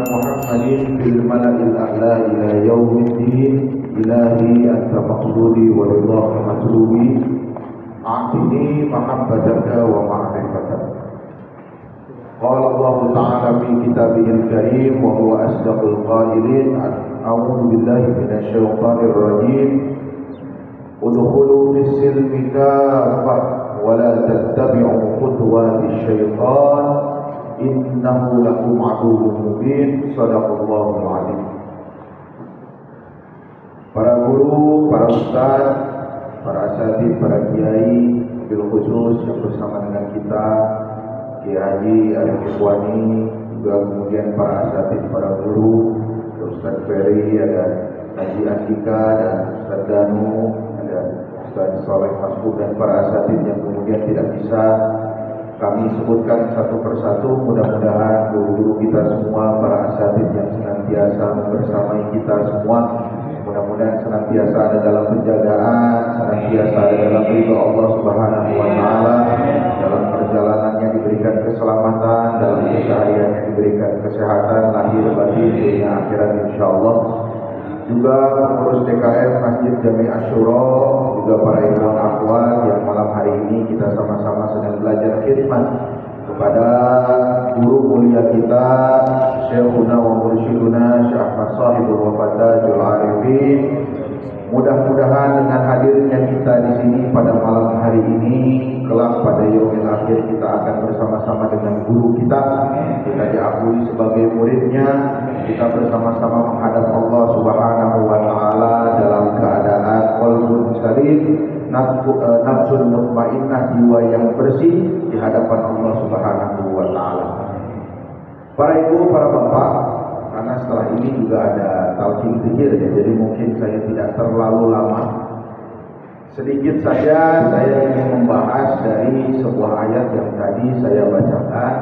محمد في الملأ الأعلى إلى يوم الدين. إلهي أنت مقصودي ورضاك مطلوبي، أعطني محبتك ومعرفتك. قال الله تعالى في كتابه الكريم وهو أصدق القائلين: أعوذ بالله من الشيطان الرجيم ادخلوا في السلم كافة ولا تتبعوا خطوات الشيطان إنه لكم عدو مبين. صدق الله العظيم. Para guru, para ustaz, para asatidz, para kiai, bil khusus yang bersama dengan kita, Kiai Haji Arif Ikhwani, juga kemudian para asatidz, para guru, Ustaz Ferry, ada Haji Andika dan Ustaz Danu, ada Ustaz Soleh Masbuk dan para asatidz yang kemudian tidak bisa kami sebutkan satu persatu. Mudah-mudahan guru-guru kita semua, para asatidz yang senantiasa membersamai kita semua, mudah-mudahan senantiasa ada dalam penjagaan, senantiasa ada dalam ridho Allah Subhanahu wa Ta'ala, dalam perjalanannya diberikan keselamatan, dalam kesehariannya diberikan kesehatan lahir batin dunia akhirat insyaallah. Juga pengurus DKM Masjid Jami Asyura, juga para ikhwan akhwat yang malam hari ini kita sama-sama sedang belajar khidmat kepada guru mulia kita Syekhuna wa Mursyiduna Syekh Ahmad Shahibul Wafatajul Arifin. Mudah-mudahan dengan hadirnya kita di sini pada malam hari ini, kelak pada yaumil akhir kita akan bersama-sama dengan guru kita diakui sebagai muridnya, kita bersama-sama menghadap Allah Subhanahu wa Ta'ala dalam keadaan qalbun salim, nafsul mutmainnah, jiwa yang bersih di hadapan Allah Subhanahu wa Ta'ala. Para ibu, para bapak, karena setelah ini juga ada talqin zikir ya, jadi mungkin saya tidak terlalu lama. Sedikit saja saya ingin membahas dari sebuah ayat yang tadi saya bacakan,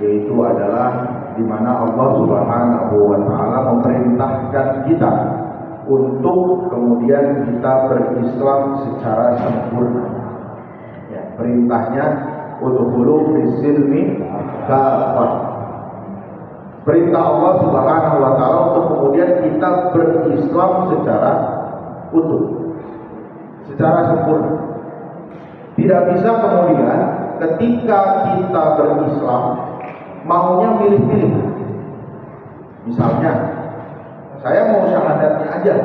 yaitu adalah di mana Allah Subhanahu wa Ta'ala memerintahkan kita untuk kemudian kita berislam secara sempurna. Ya, perintahnya udkhulu fis-silmi kafah. Perintah Allah Subhanahu wa Ta'ala untuk kemudian kita berislam secara utuh, secara sempurna. Tidak bisa kemudian ketika kita berislam maunya milih-milih. Misalnya, saya mau syahadatnya aja,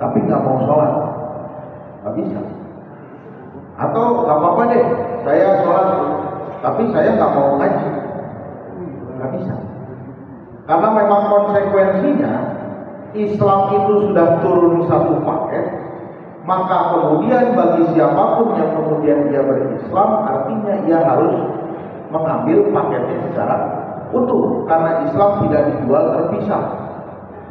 tapi nggak mau sholat, nggak bisa. Atau nggak apa-apa deh, saya sholat, tapi saya nggak mau ngaji, nggak bisa. Karena memang konsekuensinya Islam itu sudah turun satu paket, maka kemudian bagi siapapun yang kemudian dia berislam, artinya ia harus mengambil paketnya secara utuh, karena Islam tidak dijual terpisah.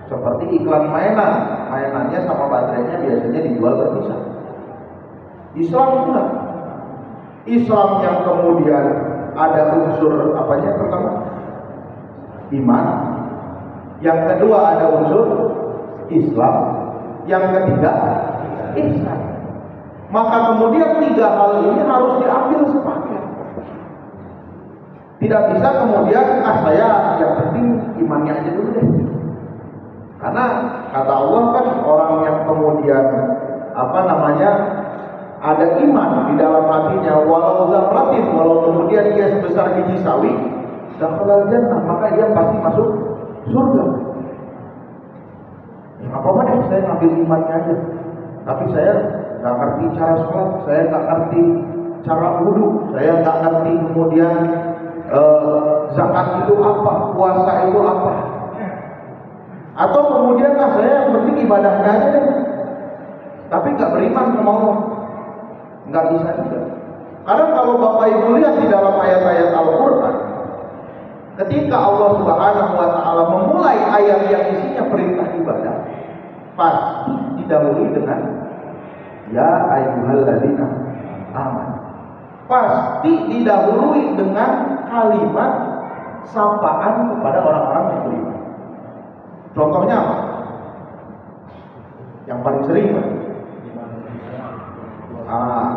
Seperti iklan mainannya sama baterainya biasanya dijual terpisah. Islam juga, Islam yang kemudian ada unsur apanya? Pertama, iman. Yang kedua ada unsur Islam. Yang ketiga ihsan. Maka kemudian tiga hal ini harus diambil sepaket. Tidak bisa kemudian saya yang penting imannya aja dulu deh. Karena kata Allah kan orang yang kemudian ada iman di dalam hatinya, walau dzarratin, walau kemudian dia sebesar biji sawi, dakhalal jannah, maka dia pasti masuk surga. Apa-apa deh, saya ngambil imannya aja, tapi saya nggak ngerti cara sholat, saya nggak ngerti cara wudu, saya nggak ngerti kemudian zakat itu apa, puasa itu apa. Atau kemudian saya yang penting ibadahnya aja deh, tapi nggak beriman sama Allah, nggak bisa juga. Karena kalau Bapak Ibu lihat di dalam ayat-ayat Al-Quran, ketika Allah Subhanahu wa Ta'ala memulai ayat yang isinya perintah ibadah, pasti didahului dengan ya ayyuhalladzina amanu. Pasti didahului dengan kalimat sapaan kepada orang-orang yang beriman. Contohnya apa? Yang paling sering kan?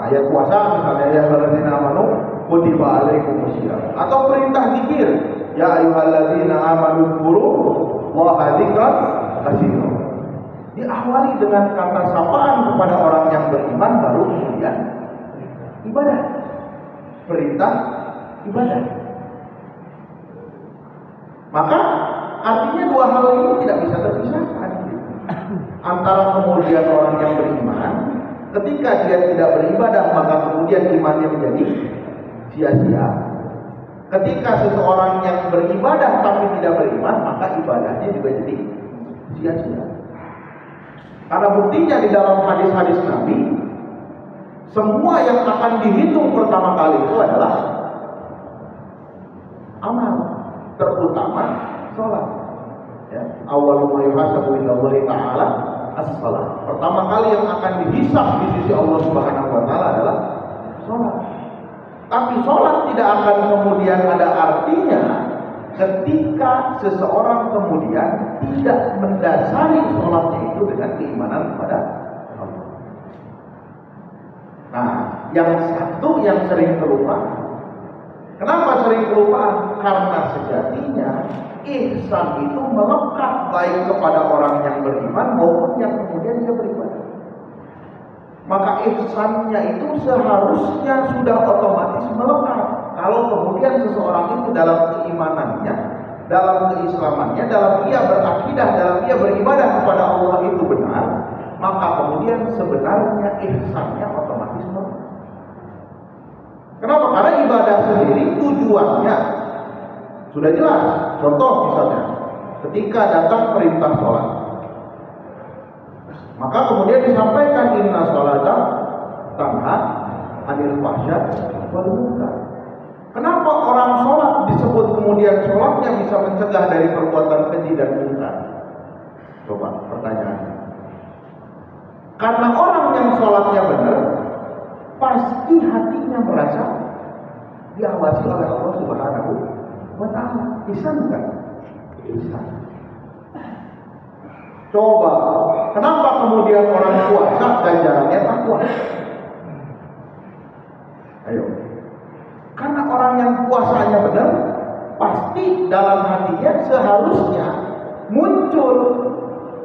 Ayat puasa misalnya, ya ayyuhalladzina amanu kutiba alaikumusiyam, atau perintah zikir ya ayyuhalladzina amanu dzkurullaha dzikran katsira. Diawali dengan kata sapaan kepada orang yang beriman, baru kemudian ibadah, perintah ibadah. Maka artinya dua hal ini tidak bisa terpisahkan. Antara kemudian orang yang beriman, ketika dia tidak beribadah maka kemudian imannya menjadi sia-sia. Ketika seseorang yang beribadah tapi tidak beriman, maka ibadahnya juga jadi sia-sia. Karena buktinya di dalam hadis-hadis Nabi, semua yang akan dihitung pertama kali itu adalah amal, terutama sholat. Ya, awwalu ma yuhasabu indallahi ta'ala as-shalah. Pertama kali yang akan dihisab di sisi Allah Subhanahu wa taala adalah sholat. Tapi sholat tidak akan kemudian ada artinya ketika seseorang kemudian tidak mendasari sholatnya itu dengan keimanan kepada Allah. Nah, yang satu yang sering kelupaan. Kenapa sering kelupaan? Karena sejatinya ihsan itu melekat baik kepada orang yang beriman maupun yang kemudian dia beribadah. Maka ihsannya itu seharusnya sudah otomatis melekat. Kalau kemudian seseorang itu dalam keimanannya, dalam keislamannya, dalam dia berakidah, dalam dia beribadah kepada Allah itu benar, maka kemudian sebenarnya ihsannya otomatis melekat. Kenapa? Karena ibadah sendiri tujuannya sudah jelas. Contoh misalnya, ketika datang perintah sholat, maka kemudian disampaikan inna sholata tanha anil fahsya wal munkar. Kenapa orang sholat disebut kemudian sholatnya bisa mencegah dari perbuatan keji dan munkar? Coba pertanyaannya. Karena orang yang sholatnya benar, pasti hatinya merasa diawasi oleh Allah Subhanahu wa ta'ala. Ihsan bukan? Ihsan. Coba, kenapa kemudian orang puasa ganjarannya takwa? Ayo. Karena orang yang puasanya benar, pasti dalam hatinya seharusnya muncul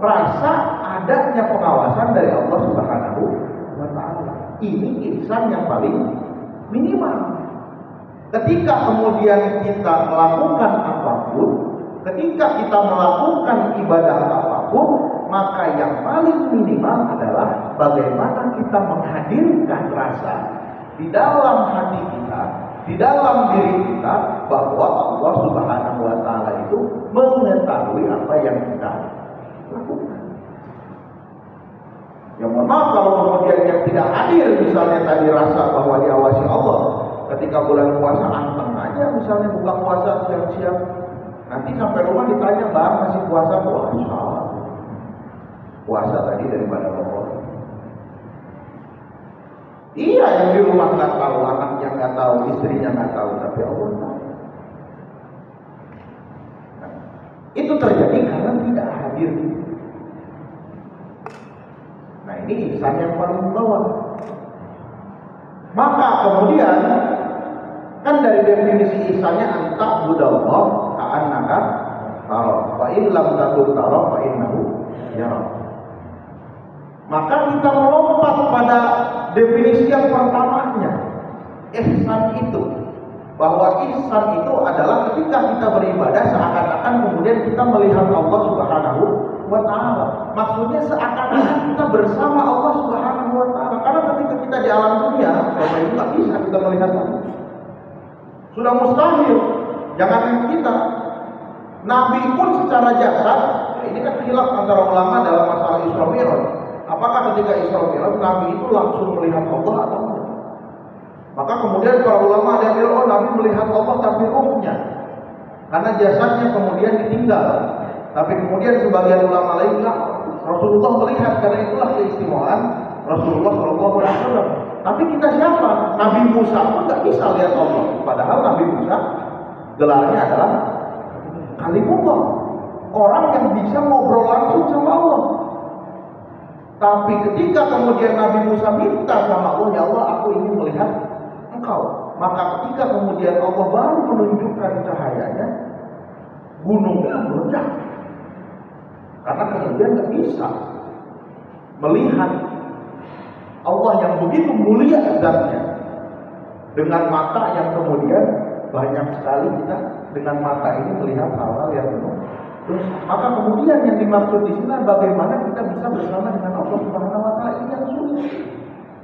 rasa adanya pengawasan dari Allah Subhanahu wa ta'ala. Ini ihsan yang paling minimal. Ketika kemudian kita melakukan apapun, ketika kita melakukan ibadah apapun, maka yang paling minimal adalah bagaimana kita menghadirkan rasa di dalam hati kita, di dalam diri kita, bahwa Allah Subhanahu wa ta'ala itu mengetahui apa yang kita lakukan. Ya mohon maaf kalau kemudian yang tidak hadir misalnya tadi rasa bahwa diawasi Allah. Ketika bulan puasa anteng aja misalnya buka puasa siang-siang, nanti sampai rumah ditanya, "Bang, masih puasa?" Puasa tadi daripada Allah. Iya, yang di rumah nggak tahu, anaknya nggak tahu, istrinya nggak tahu, tapi Allah tahu. Nah, itu terjadi karena tidak hadir. Nah, ini ihsan yang paling bawah. Maka kemudian kan dari definisi ihsannya anta budallah ka'annaka tara fa in lam takun tara fa innahu yara. Maka kita melompat pada definisi yang pertamanya, ihsan itu, bahwa ihsan itu adalah ketika kita beribadah seakan-akan kemudian kita melihat Allah Subhanahu wa ta'ala. Maksudnya seakan-akan kita bersama Allah Subhanahu wa ta'ala. Karena ketika kita di alam dunia, Bapak Ibu nggak bisa kita melihat Allah. Sudah mustahil. Jangan kita. Nabi pun secara jasad, ini kan khilaf antara ulama dalam masalah Isra Mi'raj. Apakah ketika Isra Mi'raj Nabi itu langsung melihat Allah atau tidak? Maka kemudian para ulama ada yang bilang, oh Nabi melihat Allah tapi ruhnya, karena jasadnya kemudian ditinggal. Tapi kemudian sebagian ulama lain bilang Rasulullah melihat, karena itulah keistimewaan Rasulullah SAW. Tapi kita siapa? Nabi Musa pun nggak bisa lihat Allah. Padahal Nabi Musa gelarnya adalah Kalimullah, orang yang bisa ngobrol langsung sama Allah. Tapi ketika kemudian Nabi Musa minta sama Allah, ya Allah aku ingin melihat Engkau, maka ketika kemudian Allah baru menunjukkan cahayanya, gunungnya meledak. Karena kemudian nggak bisa melihat Allah yang begitu mulia zatnya dengan mata yang kemudian banyak sekali kita dengan mata ini melihat hal-hal yang penuh dosa. Maka kemudian yang dimaksud di sini bagaimana kita bisa bersama dengan Allah Subhanahu wa taala, ini yang sulit.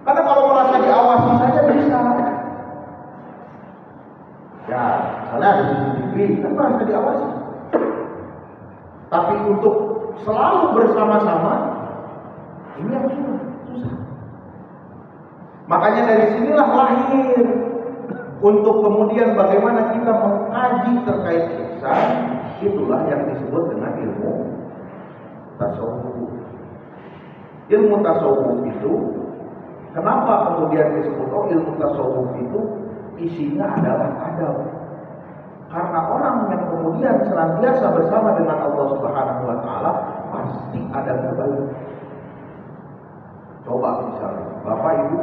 Karena kalau merasa diawasi saja bisa. Ya, misalnya ada CCTV, kan merasa diawasi. Tapi untuk selalu bersama-sama, ini yang susah. Makanya dari sinilah lahir untuk kemudian bagaimana kita mengkaji terkait ihsan. Itulah yang disebut dengan ilmu tasawuf. Ilmu tasawuf itu, kenapa kemudian disebut ilmu tasawuf itu isinya adalah adab? Karena orang yang kemudian senantiasa bersama dengan Allah Subhanahu wa taala pasti adabnya baik. Coba misalnya Bapak Ibu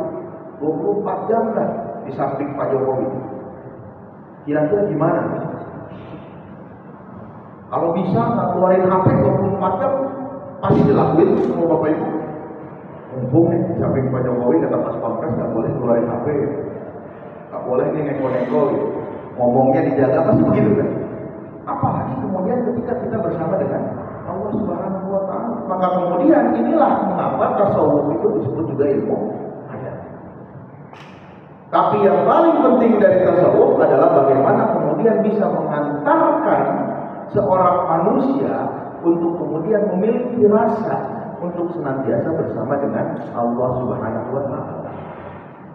24 jam lah di samping Pak Jokowi. Kira-kira gimana? Kalau bisa nggak keluarin HP 24 jam, pasti dilakuin semua Bapak Ibu. Mumpung nih di samping Pak Jokowi kata Mas Pampres nggak boleh keluarin HP, nggak boleh nih neko-neko gitu. Ngomongnya dijaga, pasti begitu kan? Apalagi kemudian ketika kita bersama dengan Allah Subhanahu wa taala, maka kemudian inilah mengapa tasawuf itu disebut juga ilmu adab. Tapi yang paling penting dari tasawuf adalah bagaimana kemudian bisa mengantarkan seorang manusia untuk kemudian memiliki rasa untuk senantiasa bersama dengan Allah Subhanahu wa taala.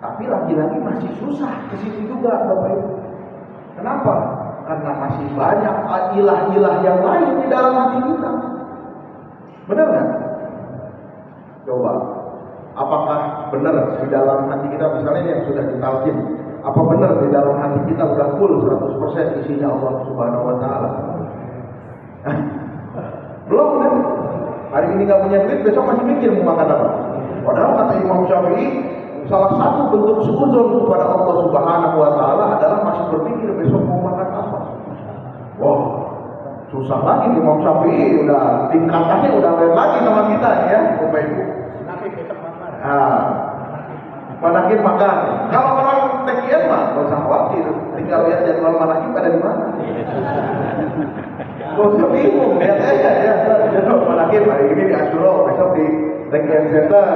Tapi lagi-lagi masih susah ke situ juga Bapak Ibu. Kenapa? Karena masih banyak ilah-ilah yang lain di dalam hati kita. Benar nggak? Coba, apakah benar di dalam hati kita, misalnya yang sudah ditalkin, apa benar di dalam hati kita udah full 100% isinya Allah Subhanahu wa taala? Belum kan? Hari ini nggak punya duit, besok masih mikir mau makan apa. Padahal kata Imam Syafi'i, salah satu bentuk sujud kepada Allah Subhanahu wa taala adalah masih berpikir besok mau makan apa. Wah, susah lagi Imam Syafi'i, udah tingkatannya udah lain lagi sama kita ya, Bapak Ibu. Nanti besok makan. Manakin makan. Kalau orang TKN mah nggak usah khawatir, tinggal lihat jadwal manakin pada di mana. Gak usah bingung, lihat aja ya. Jadwal manakin hari ini di Asyuro, besok di TKN Center.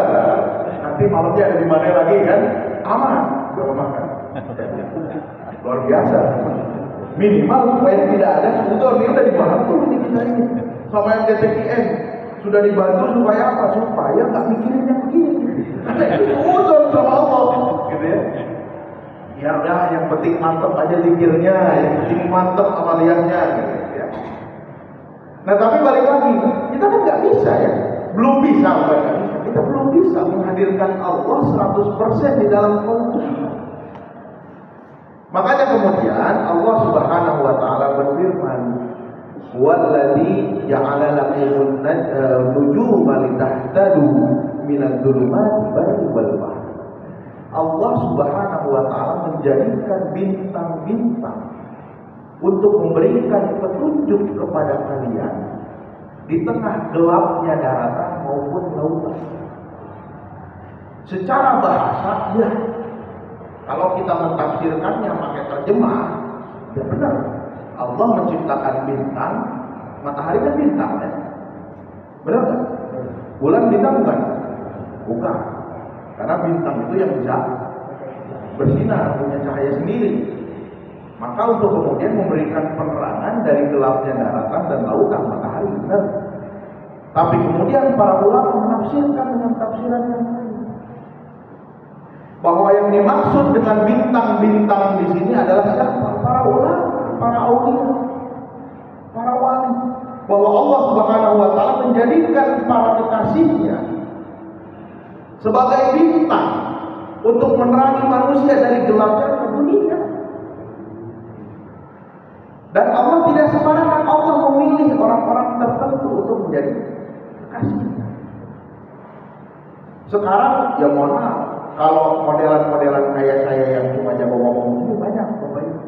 Nanti malamnya ada di mana lagi kan? Aman, baru makan. Luar biasa. Minimal supaya tidak ada sudut, ini udah dibantu nih kita ini. Sama yang DTKN sudah dibantu supaya apa? Supaya nggak mikirin yang begini. Karena itu sudut sama Allah, gitu ya. Ya udah, yang penting mantep aja zikirnya, yang penting mantep amaliannya, gitu ya. Nah tapi balik lagi, kita kan nggak bisa ya, belum bisa, kita belum bisa menghadirkan Allah 100% di dalam kolom. Makanya kemudian Allah Subhanahu wa taala berfirman, "Walladzi ja'ala lakum nujuma litahtadu minadh-dhulumati barri wal bahr." Allah Subhanahu wa taala menjadikan bintang-bintang untuk memberikan petunjuk kepada kalian di tengah gelapnya daratan maupun lautan. Secara bahasa, ya, kalau kita mentafsirkannya pakai terjemah, ya benar. Allah menciptakan bintang, matahari kan bintang ya, benar kan? Bulan bintang bukan? Bukan, karena bintang itu yang bisa bersinar, punya cahaya sendiri. Maka untuk kemudian memberikan penerangan dari gelapnya daratan dan lautan, matahari, benar. Tapi kemudian para ulama menafsirkan dengan tafsiran yang lain, bahwa yang dimaksud dengan bintang-bintang di sini adalah siapa? Para ulama, para aulia, para wali. Bahwa Allah Subhanahu wa taala menjadikan para kekasihnya sebagai bintang untuk menerangi manusia dari gelapnya dunia. Dan Allah tidak sembarangan, Allah memilih orang-orang tertentu untuk menjadi kekasihnya. Sekarang ya mohon maaf, kalau modelan-modelan kayak saya yang cuma jago ngomong ini banyak Bapak Ibu.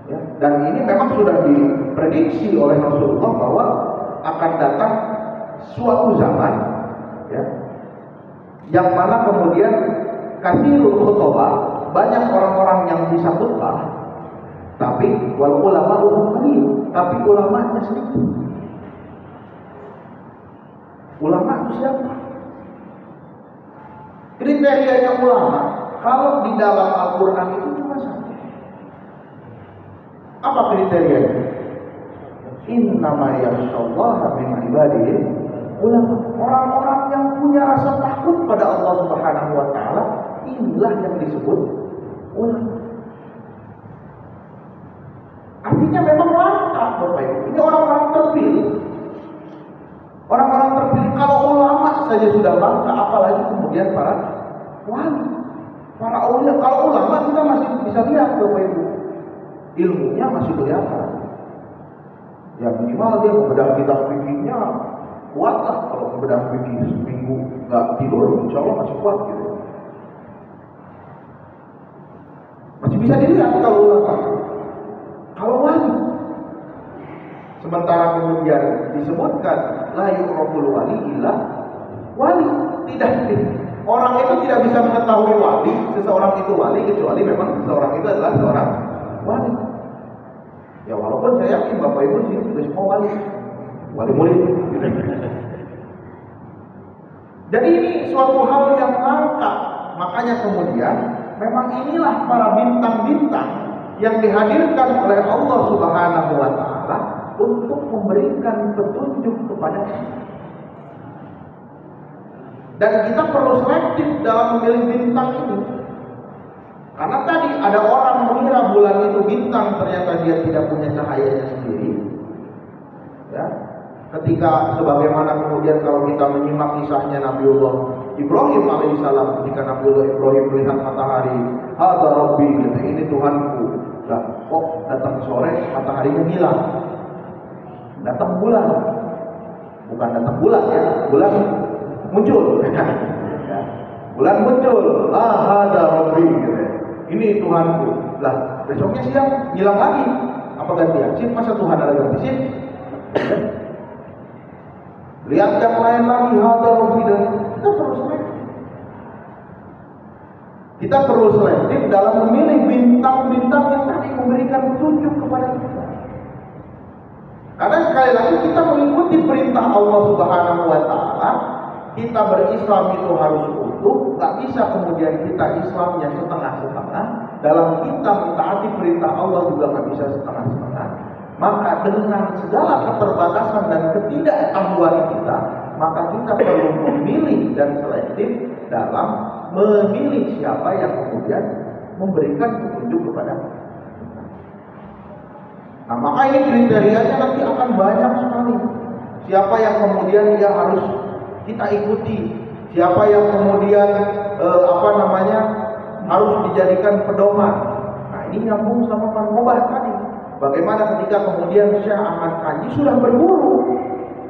Ya, Dan ini memang sudah diprediksi oleh Rasulullah bahwa akan datang suatu zaman, ya, yang mana kemudian kasirul khutbah, banyak orang-orang yang bisa khutbah, tapi wal ulama qalil, tapi ulamanya sedikit. Ulama itu siapa? Kriterianya ulama, kalau di dalam Al-Quran itu cuma satu. Apa kriterianya? Innama yakhsyallaha min ibadihi ulama. Orang-orang yang punya rasa takut pada Allah Subhanahu wa taala, inilah yang disebut ulama. Artinya memang langka, Bapak Ibu. Ini orang-orang terpilih. Orang-orang terpilih, kalau ulama saja sudah langka, apalagi kemudian para wali, para aulia. Kalau ulama kita masih bisa lihat, Bapak Ibu, ilmunya masih kelihatan. Ya minimal dia membedah kitab fikihnya kuat lah. Kalau membedah fikih seminggu nggak tidur, insya Allah masih kuat gitu. Masih bisa dilihat kalau ulama. Kalau wali, sementara kemudian disebutkan la yu'raful wali illa wali, tidak, orang itu tidak bisa mengetahui wali, seseorang itu wali kecuali memang seseorang itu adalah seorang wali. Ya walaupun saya yakin Bapak Ibu sih sudah semua wali murid. Jadi ini suatu hal yang langka. Makanya kemudian memang inilah para bintang-bintang yang dihadirkan oleh Allah Subhanahu wa taala untuk memberikan petunjuk kepada kita. Dan kita perlu selektif dalam memilih bintang ini. Karena tadi ada orang mengira bulan itu bintang, ternyata dia tidak punya cahayanya sendiri. Ya. Ketika sebagaimana kemudian kalau kita menyimak kisahnya Nabiullah Ibrahim alaihissalam, ketika Nabiullah Ibrahim melihat matahari, hadza rabbi, ini Tuhanku. Lah, kok datang sore mataharinya hilang. Datang bulan. Bukan datang bulan ya, bulan muncul. Ya. Bulan muncul. Hadza rabbi, gitu. Ini Tuhanku. Lah, besoknya siang hilang lagi. Apa gantian? Sip, masa Tuhan ada ganti sip? Lihat yang lain lagi, hadza rabbi, dan kita perlu selektif. Kita perlu selektif dalam memilih bintang-bintang yang tadi memberikan petunjuk kepada kita. Karena sekali lagi kita mengikuti perintah Allah Subhanahu wa taala. Kita berislam itu harus utuh, nggak bisa kemudian kita Islamnya setengah-setengah. Dalam kita mentaati perintah Allah juga nggak bisa setengah-setengah. Maka dengan segala keterbatasan dan ketidaktahuan kita, maka kita perlu memilih dan selektif dalam memilih siapa yang kemudian memberikan petunjuk kepada kita. Nah, maka ini kriterianya nanti akan banyak sekali. Siapa yang kemudian dia harus kita ikuti, siapa yang kemudian harus dijadikan pedoman. Nah, ini nyambung sama Manqobah tadi. Bagaimana ketika kemudian Syekh Ahmad Kanji sudah berguru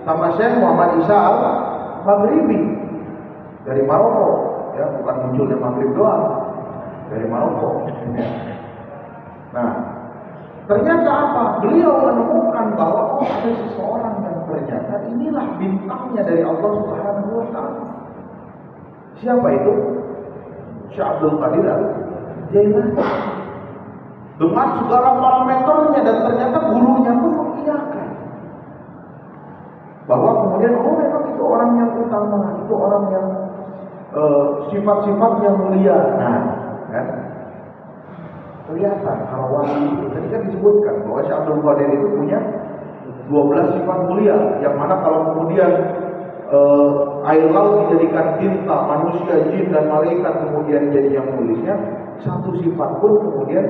sama Syekh Muhammad Isa Al-Maghribi dari Maroko, ya, bukan munculnya Maghrib doang, dari Maroko. Nah, ternyata apa? Beliau menemukan bahwa ada seseorang yang ternyata inilah bintangnya dari Allah Subhanahu wa taala. Siapa itu? Syekh Abdul Qadir Al-Jailani. Dengan segala parameternya, dan ternyata gurunya pun mengiyakan bahwa kemudian memang itu orang yang utama, itu orang yang sifat-sifatnya mulia. Nah, kan? Kelihatan kalau wali itu tadi kan disebutkan bahwa Syekh Abdul Qadir itu punya 12 sifat mulia, yang mana kalau kemudian air laut dijadikan tinta, manusia, jin dan malaikat kemudian jadi yang menulisnya, satu sifat pun kemudian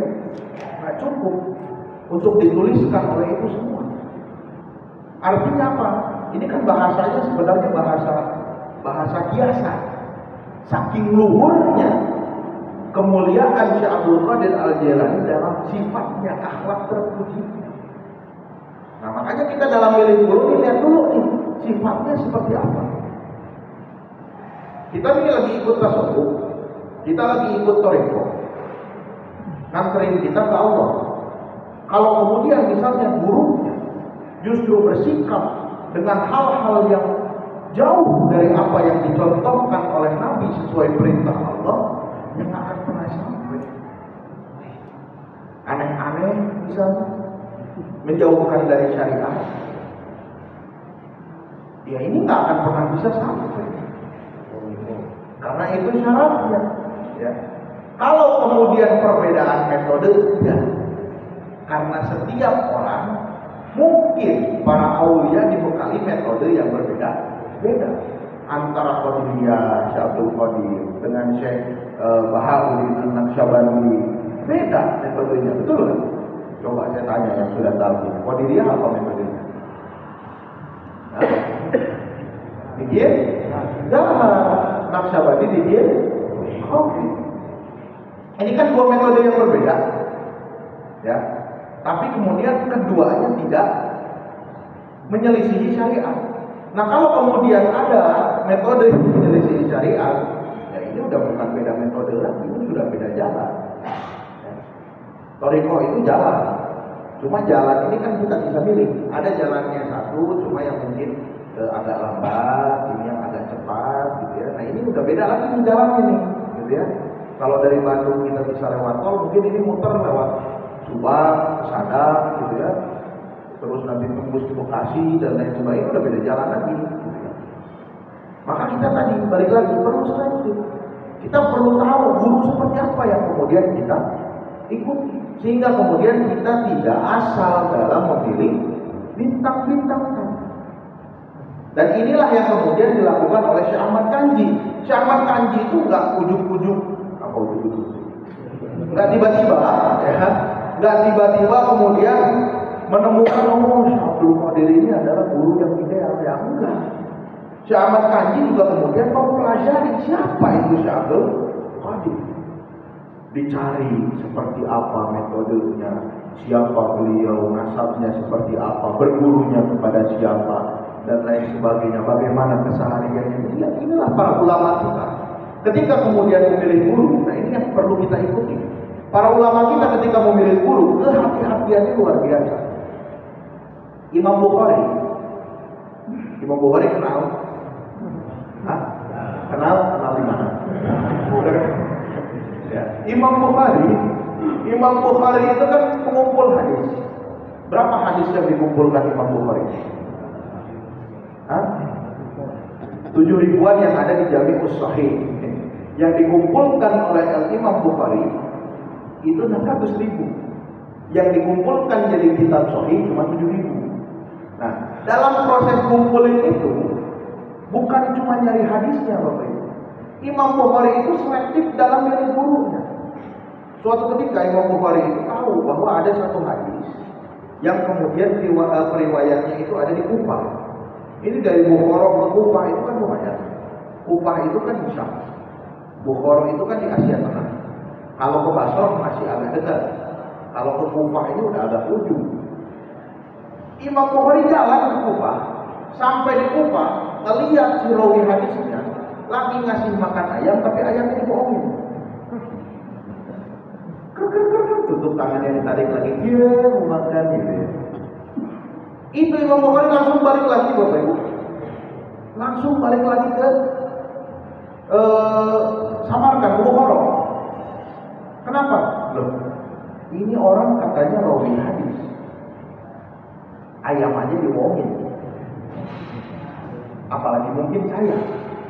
nggak cukup untuk dituliskan oleh itu semua. Artinya apa? Ini kan bahasanya sebenarnya bahasa kiasan. Saking luhurnya kemuliaan Syekh Abdul Qadir Al-Jailani dalam sifatnya, akhlak terpuji. Nah, makanya kita dalam milih guru lihat dulu nih sifatnya seperti apa. Kita ini lagi ikut tasawuf, kita lagi ikut thariqah, nganterin kita ke Allah. Kalau kemudian misalnya gurunya justru bersikap dengan hal-hal yang jauh dari apa yang dicontohkan oleh Nabi sesuai perintah Allah, yang akan pernah sampai. Aneh-aneh misalnya, menjauhkan dari syariat, ya ini nggak akan pernah bisa sampai. Karena itu syaratnya. Ya. Kalau kemudian perbedaan metode, ya. Karena setiap orang mungkin para aulia dibekali metode yang berbeda-beda. Antara Qadiriyah, Syekh Abdul Qadir dengan Syekh Bahauddin An-Naqsyabandi, beda metodenya, betul kan? Coba saya tanya yang sudah tahu ini, Qadiriyah apa metodenya? Dikir? Jangan. Naqsyabandi dikir? Oke. Ini kan dua metode yang berbeda, ya. Tapi kemudian keduanya tidak menyelisihi syariat. Nah kalau kemudian ada metode yang menyelisihi syariat, ya ini udah bukan beda metode lagi, ini sudah beda jalan. Thariqah itu jalan, cuma jalan ini kan kita bisa milih. Ada jalannya satu, cuma yang mungkin agak lambat, ini yang agak cepat, gitu ya. Nah ini udah beda lagi nih jalannya nih, gitu ya. Kalau dari Bandung kita bisa lewat tol, mungkin ini muter lewat Subang, Sadang, gitu ya. Terus nanti tembus ke Bekasi dan lain sebagainya, udah beda jalan lagi. Gitu ya. Maka kita tadi balik lagi perlu selektif. Kita perlu tahu guru seperti apa yang kemudian kita ikuti, sehingga kemudian kita tidak asal dalam memilih bintang-bintang. Dan inilah yang kemudian dilakukan oleh Syekh Ahmad Kanji. Syekh Ahmad Kanji itu nggak ujuk-ujuk, apa ujuk-ujuk? Nggak tiba-tiba, ya, nggak tiba-tiba kemudian menemukan Syekh Abdul Qadir ini adalah guru yang ideal, ya enggak. Syekh Ahmad Kanji juga kemudian mempelajari siapa itu Syekh Abdul Qadir. Dicari seperti apa metodenya, siapa beliau, nasabnya seperti apa, bergurunya kepada siapa, dan lain sebagainya, bagaimana kesehariannya. Ya, inilah para ulama kita. Ketika kemudian memilih guru, nah ini yang perlu kita ikuti. Para ulama kita ketika memilih guru, kehati-hatiannya luar biasa. Imam Bukhari kenal? Hah? Kenal di mana? Ya. Imam Bukhari itu kan pengumpul hadis. Berapa hadis yang dikumpulkan Imam Bukhari? 7.000-an yang ada di Jami'us Sahih. Yang dikumpulkan oleh Imam Bukhari itu 600.000. Yang dikumpulkan jadi kitab Sahih cuma 7.000. Nah, dalam proses kumpulin itu bukan cuma nyari hadisnya, Bapak Ibu. Imam Bukhari itu selektif dalam milih gurunya. Suatu ketika Imam Bukhari itu tahu bahwa ada satu hadis yang kemudian periwayatnya itu ada di Kufah. Ini dari Bukhara ke Kufah itu kan lumayan. Kufah itu kan di Syam. Bukhara itu kan di Asia Tengah. Kalau ke Basrah masih agak dekat. Kalau ke Kufah ini udah agak ujung. Imam Bukhari jalan ke Kufah, sampai di Kufah ngelihat si rawi hadisnya lagi ngasih makan ayam, tapi ayamnya dibohongin. Tutup tangannya ditarik lagi, dia mau makan gitu ya. Itu Imam Bukhari langsung balik lagi, Bapak Ibu. Langsung balik lagi ke Samarkand, Bukhara. Kenapa? Loh, ini orang katanya rawi hadis, ayam aja dibohongin. Apalagi mungkin saya.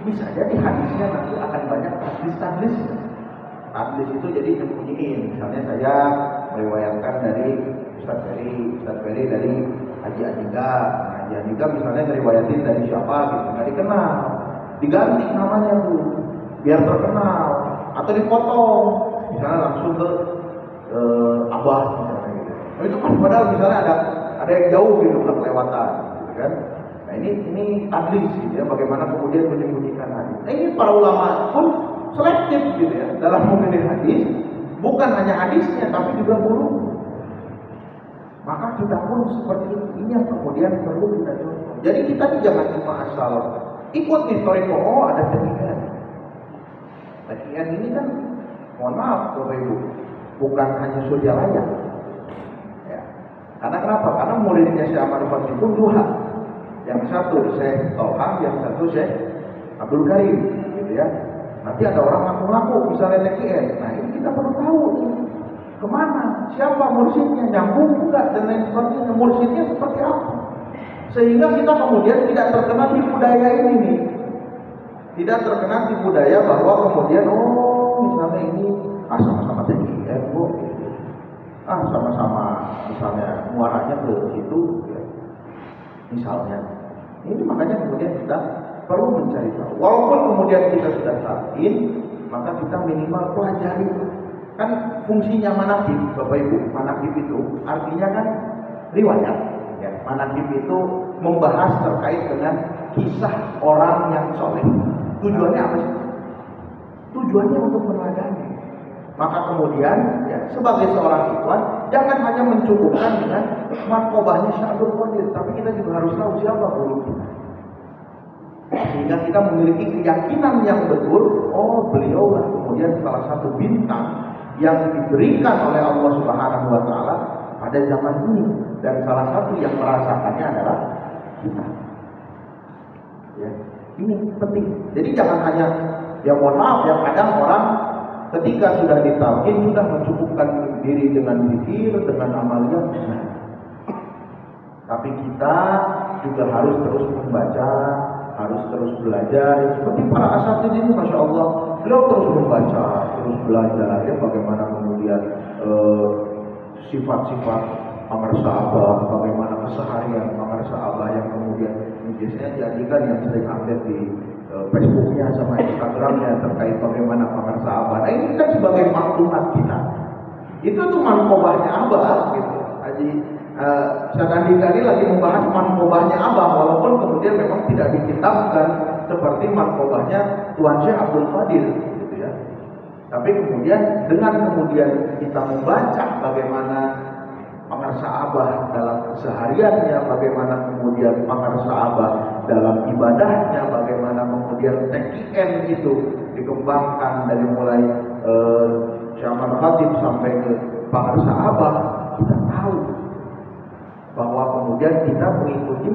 Bisa jadi hadisnya nanti akan banyak tadlis. Tadlis itu jadi nyembunyiin. Misalnya saya meriwayatkan dari Ustaz Ferry dari Haji Andika. Haji Andika misalnya ngeriwayatin dari siapa gitu, nggak dikenal, diganti namanya tuh biar terkenal, atau dipotong misalnya langsung ke Abah misalnya gitu. Nah, itu kan padahal misalnya ada yang jauh gitu kelewatan gitu kan. Nah ini tadlis gitu ya, bagaimana kemudian menyembunyikan hadis. Nah, ini para ulama pun selektif gitu ya dalam memilih hadis, bukan hanya hadisnya tapi juga guru. Maka kita pun seperti ini yang kemudian perlu kita contoh. Jadi kita jangan cuma asal ikut nih Thariqah, oh ada taqiyan. Taqiyan ini kan, mohon maaf Bapak Ibu, bukan hanya Sudialaya. Ya. Karena kenapa? Karena muridnya Syekh Ahmad Khatib itu dua. Yang satu Syekh Tolha, yang satu Syekh Abdul Karim, gitu ya. Nanti ada orang ngaku-ngaku misalnya TKN. Nah ini kita perlu tahu nih, kemana, siapa mursyidnya, nyambung enggak, dan lain sebagainya. Mursyidnya seperti apa? Sehingga kita kemudian tidak terkena tipu daya ini nih. Tidak terkena tipu daya bahwa kemudian, oh misalnya ini, sama-sama TKN, sama-sama misalnya muaranya ke situ, ya. Misalnya. Ini makanya kemudian kita perlu mencari tahu. Walaupun kemudian kita sudah yakin, maka kita minimal pelajari. Kan fungsinya manaqib, Bapak Ibu, manaqib itu artinya kan riwayat. Ya, manaqib itu membahas terkait dengan kisah orang yang soleh. Tujuannya apa sih? Tujuannya untuk meneladani. Maka kemudian ya, sebagai seorang ikhwan jangan hanya mencukupkan dengan markobahnya Syekh Abdul Qadir, tapi kita juga harus tahu siapa guru kita. Sehingga kita memiliki keyakinan yang betul, oh beliaulah kemudian salah satu bintang yang diberikan oleh Allah Subhanahu wa taala pada zaman ini, dan salah satu yang merasakannya adalah kita. Ya, ini penting. Jadi jangan hanya, ya mohon maaf ya, kadang orang ketika sudah ditalqin sudah mencukupkan diri dengan zikir, dengan amalnya. Nah, tapi kita juga harus terus membaca, harus terus belajar. Seperti para asatidz ini, masya Allah, beliau terus membaca, terus belajar. Ya, bagaimana kemudian sifat-sifat amar sahabat, bagaimana keseharian amar sahabat yang kemudian biasanya dijadikan yang sering update di Facebooknya sama Instagramnya terkait bagaimana pamer sahabat. Nah ini kan sebagai maklumat kita. Itu tuh manqobahnya Abah gitu. Haji Ustaz Andika ini lagi membahas manqobahnya Abah, walaupun kemudian memang tidak dikitabkan seperti manqobahnya Tuan Syekh Abdul Qadir gitu ya. Tapi kemudian dengan kemudian kita membaca bagaimana pamer sahabat dalam kesehariannya, bagaimana kemudian pamer sahabat dalam ibadahnya, bagaimana kemudian TKN itu dikembangkan dari mulai Syekh Ahmad Khatib sampai ke pamer sahabat, kita tahu bahwa kemudian kita mengikuti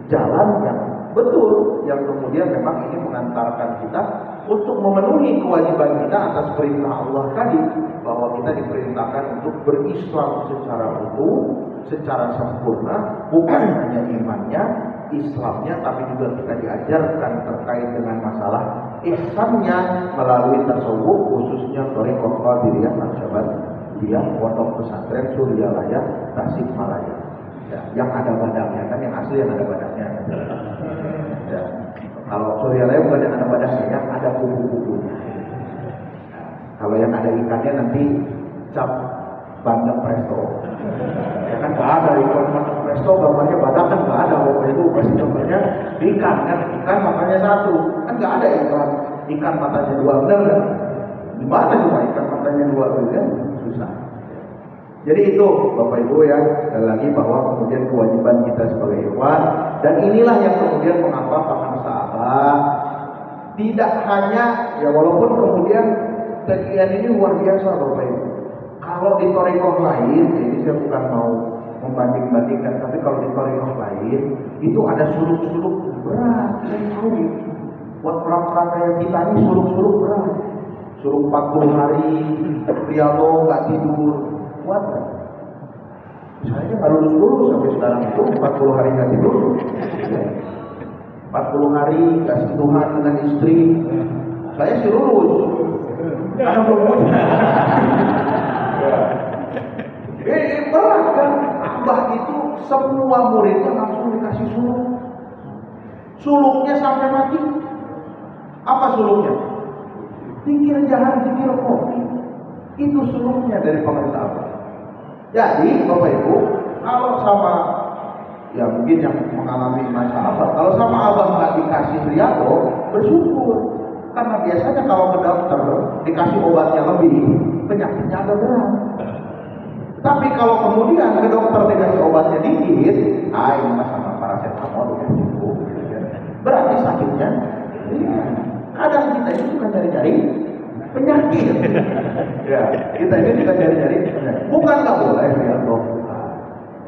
jalan yang betul, yang kemudian memang ini mengantarkan kita untuk memenuhi kewajiban kita atas perintah Allah tadi, bahwa kita diperintahkan untuk berislam secara utuh, secara sempurna, bukan hanya imannya, Islamnya, tapi juga kita diajarkan terkait dengan masalah ihsannya melalui tasawuf, khususnya thariqah Qadiriyah Naqsyabandiyah, pondok pesantren Suryalaya Tasikmalaya. Ya, yang ada badangnya, kan yang asli yang ada badangnya. Ya. Kalau Suryalaya bukan yang ada badangnya, yang ada kubu-kubunya. Kalau yang ada ikannya nanti cap bandeng presto. Ya kan nggak ada ikan bandeng presto, gambarnya badak kan nggak ada. Waktu itu pasti gambarnya ikan kan, ikan matanya satu. Kan nggak ada ikan matanya dua, benar kan? Gimana cuma ikan matanya dua kan? Susah. Jadi itu Bapak Ibu ya, sekali lagi bahwa kemudian kewajiban kita sebagai ikhwan, dan inilah yang kemudian mengapa paman sahabat tidak hanya ya, walaupun kemudian TKN ini luar biasa Bapak Ibu. Kalau di thariqah lain, ini saya bukan mau membanding-bandingkan, tapi kalau di thariqah lain itu ada suluk-suluk berat, saya tahu. Buat orang-orang kayak kita ini suluk-suluk berat. Suruh 40 hari dialog nggak tidur, kuat kan? Saya nggak lulus sampai sekarang itu 40 hari nggak tidur. 40 hari nggak sentuhan dengan istri. Saya sih lulus. Karena belum punya. Berat kan? Abah itu semua muridnya langsung dikasih suluk. Suluknya sampai mati. Apa suluknya? Pikir jalan, pikir kopi. Itu suluknya dari pemerintah Abah. Jadi Bapak Ibu, kalau sama ya mungkin yang mengalami masalah, kalau sama Abah nggak dikasih riado, bersyukur. Karena biasanya kalau ke dokter dikasih obatnya lebih, penyakitnya agak berat. Tapi kalau kemudian ke dokter dikasih obatnya dikit, ini sama paracetamol udah cukup. Berarti sakitnya, kadang kita ini suka cari-cari penyakit. Ya, kita ini suka cari-cari penyakit. Bukan nggak boleh ya dokter.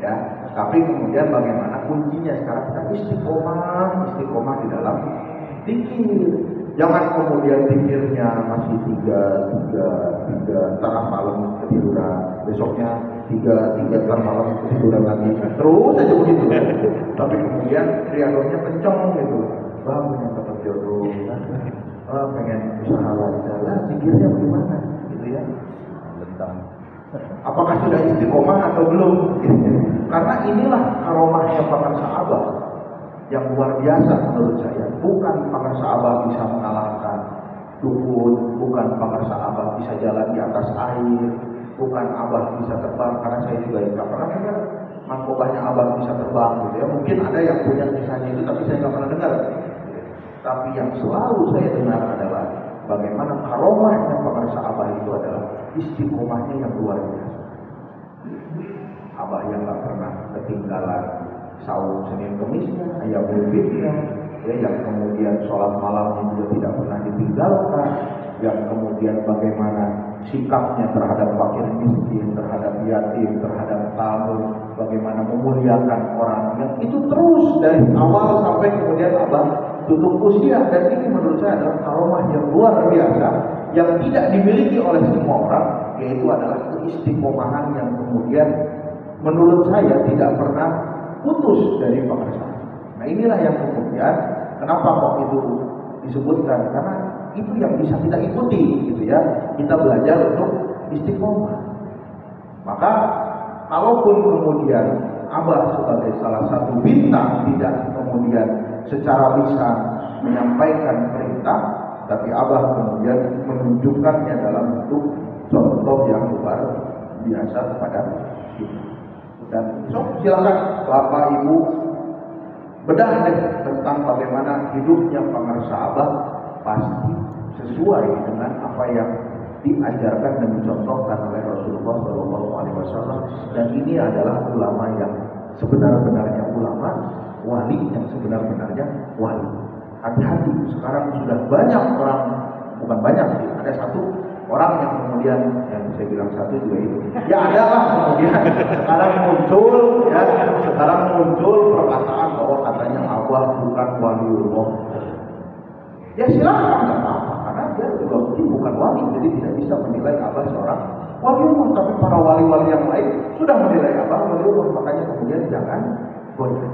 ya. Tapi kemudian bagaimana kuncinya sekarang kita istiqomah di dalam zikir. Jangan kemudian zikirnya masih tiga, ntar malam ketiduran, besoknya tiga, ntar malam ketiduran lagi, terus aja begitu. Tapi kemudian riadohnya kenceng gitu, bang pengen dapat jodoh, pengen usaha lancar, zikirnya bagaimana gitu ya. Apakah sudah istiqomah atau belum? Karena inilah karomahnya para sahabat yang luar biasa menurut saya. Bukan para sahabat bisa mengalahkan dukun, bukan para sahabat bisa jalan di atas air, bukan abah bisa terbang. Karena saya juga nggak pernah dengar mahkotanya abah bisa terbang gitu ya. Mungkin ada yang punya kisahnya itu, tapi saya nggak pernah dengar. Tapi yang selalu saya dengar adalah bagaimana karomahnya para sahabat itu adalah istiqomahnya yang luar biasa. Abah yang nggak pernah ketinggalan saum Senin Kemisnya, ayamul bidnya, ya, yang kemudian sholat malamnya juga tidak pernah ditinggalkan, yang kemudian bagaimana sikapnya terhadap fakir miskin, terhadap yatim, terhadap tamu, bagaimana memuliakan orang, yang itu terus dari awal sampai kemudian abah tutup usia. Dan ini menurut saya adalah karomah yang luar biasa yang tidak dimiliki oleh semua orang, yaitu adalah keistiqomahan yang kemudian menurut saya tidak pernah putus dari para sahabat. Nah inilah yang kemudian kenapa kok itu disebutkan, karena itu yang bisa kita ikuti gitu ya. Kita belajar untuk istiqomah. Maka kalaupun kemudian abah sebagai salah satu bintang tidak kemudian secara lisan menyampaikan perintah, tapi abah kemudian menunjukkannya dalam bentuk contoh yang luar biasa kepada kita. Dan silakan Bapak Ibu bedah deh tentang bagaimana hidupnya para sahabat, pasti sesuai dengan apa yang diajarkan dan dicontohkan oleh Rasulullah SAW. Dan ini adalah ulama yang sebenar-benarnya ulama, wali yang sebenar-benarnya wali. Hati-hati, sekarang sudah banyak orang, bukan banyak sih, ada satu orang yang kemudian, yang saya bilang satu juga itu, ya adalah kemudian sekarang muncul perkataan bahwa katanya Abah bukan waliullah. Ya silakan, nggak apa-apa, karena dia juga mungkin bukan wali, jadi tidak bisa menilai Abah seorang waliullah. Tapi para wali-wali yang lain sudah menilai Abah waliullah, makanya kemudian jangan goyah,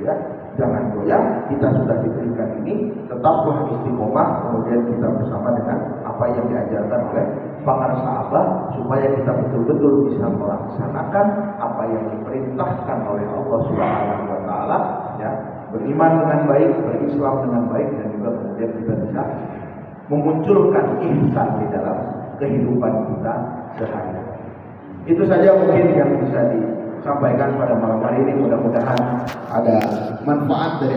ya, jangan goyah. Kita sudah diberikan ini, tetaplah istiqomah, kemudian kita bersama dengan apa yang diajarkan oleh para sahabat, supaya kita betul-betul bisa melaksanakan apa yang diperintahkan oleh Allah Subhanahu wa Ta'ala, ya, beriman dengan baik, berislam dengan baik, dan juga kemudian kita bisa memunculkan ihsan di dalam kehidupan kita sehari-hari. Itu saja mungkin yang bisa disampaikan pada malam hari ini. Mudah-mudahan ada manfaat dari